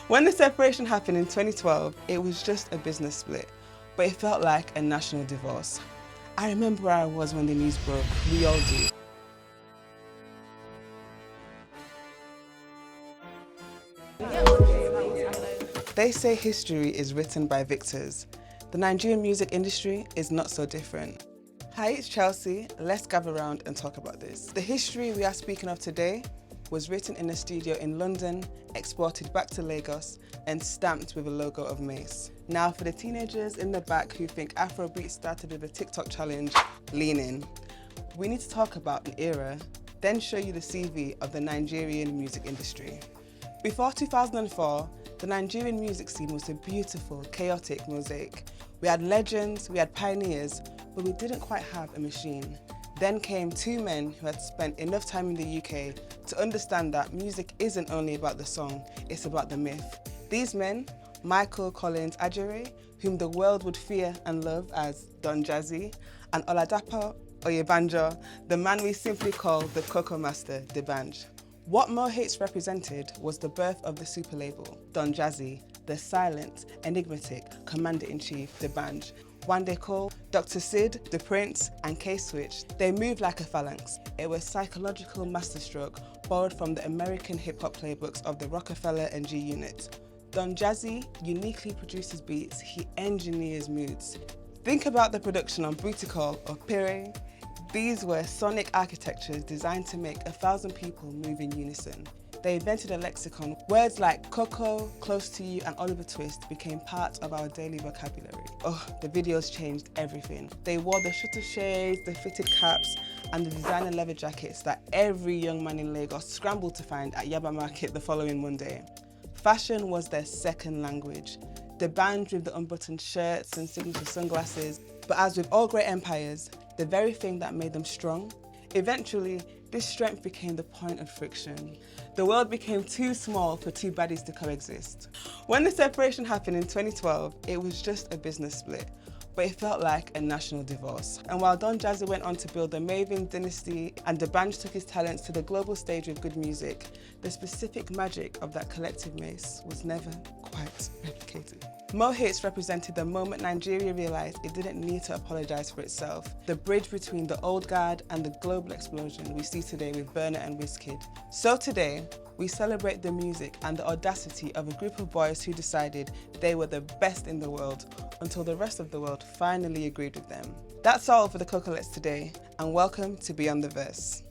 When the separation happened in 2012, it was just a business split, but it felt like a national divorce. I remember where I was when the news broke. We all do. They say history is written by victors. The Nigerian music industry is not so different. Hi, it's Chelsea. Let's gather around and talk about this. The history we are speaking of today was written in a studio in London, exported back to Lagos, and stamped with a logo of Mace. Now, for the teenagers in the back who think Afrobeat started with a TikTok challenge, lean in. We need to talk about an era, then show you the CV of the Nigerian music industry. Before 2004, the Nigerian music scene was a beautiful, chaotic mosaic. We had legends, we had pioneers, but we didn't quite have a machine. Then came two men who had spent enough time in the UK to understand that music isn't only about the song, it's about the myth. These men, Michael Collins Ajere, whom the world would fear and love as Don Jazzy, and Oladapo Oyebanjo, the man we simply call the Cocoa Master, D'banj. What Mo Hits represented was the birth of the super label, Don Jazzy, the silent, enigmatic commander-in-chief, D'banj. Wande Cole, Dr. Sid, The Prince, and K-Switch, they moved like a phalanx. It was psychological masterstroke borrowed from the American hip-hop playbooks of the Rockefeller and G Unit. Don Jazzy uniquely produces beats, he engineers moods. Think about the production on Booty Call or Pire. These were sonic architectures designed to make 1,000 people move in unison. They invented a lexicon. Words like Coco, Close to You, and Oliver Twist became part of our daily vocabulary. Oh, the videos changed everything. They wore the shutter shades, the fitted caps, and the designer leather jackets that every young man in Lagos scrambled to find at Yaba Market the following Monday. Fashion was their second language. D'banj with the unbuttoned shirts and signature sunglasses. But as with all great empires, the very thing that made them strong, eventually, this strength became the point of friction. The world became too small for two baddies to coexist. When the separation happened in 2012, it was just a business split, but it felt like a national divorce. And while Don Jazzy went on to build the Mavin dynasty and D'banj took his talents to the global stage with good music, the specific magic of that collective Mace was never quite replicated. Mo Hits represented the moment Nigeria realised it didn't need to apologise for itself, the bridge between the old guard and the global explosion we see today with Burna and Wizkid. So today, we celebrate the music and the audacity of a group of boys who decided they were the best in the world until the rest of the world finally agreed with them. That's all for the Cocolets today, and welcome to Beyond the Verse.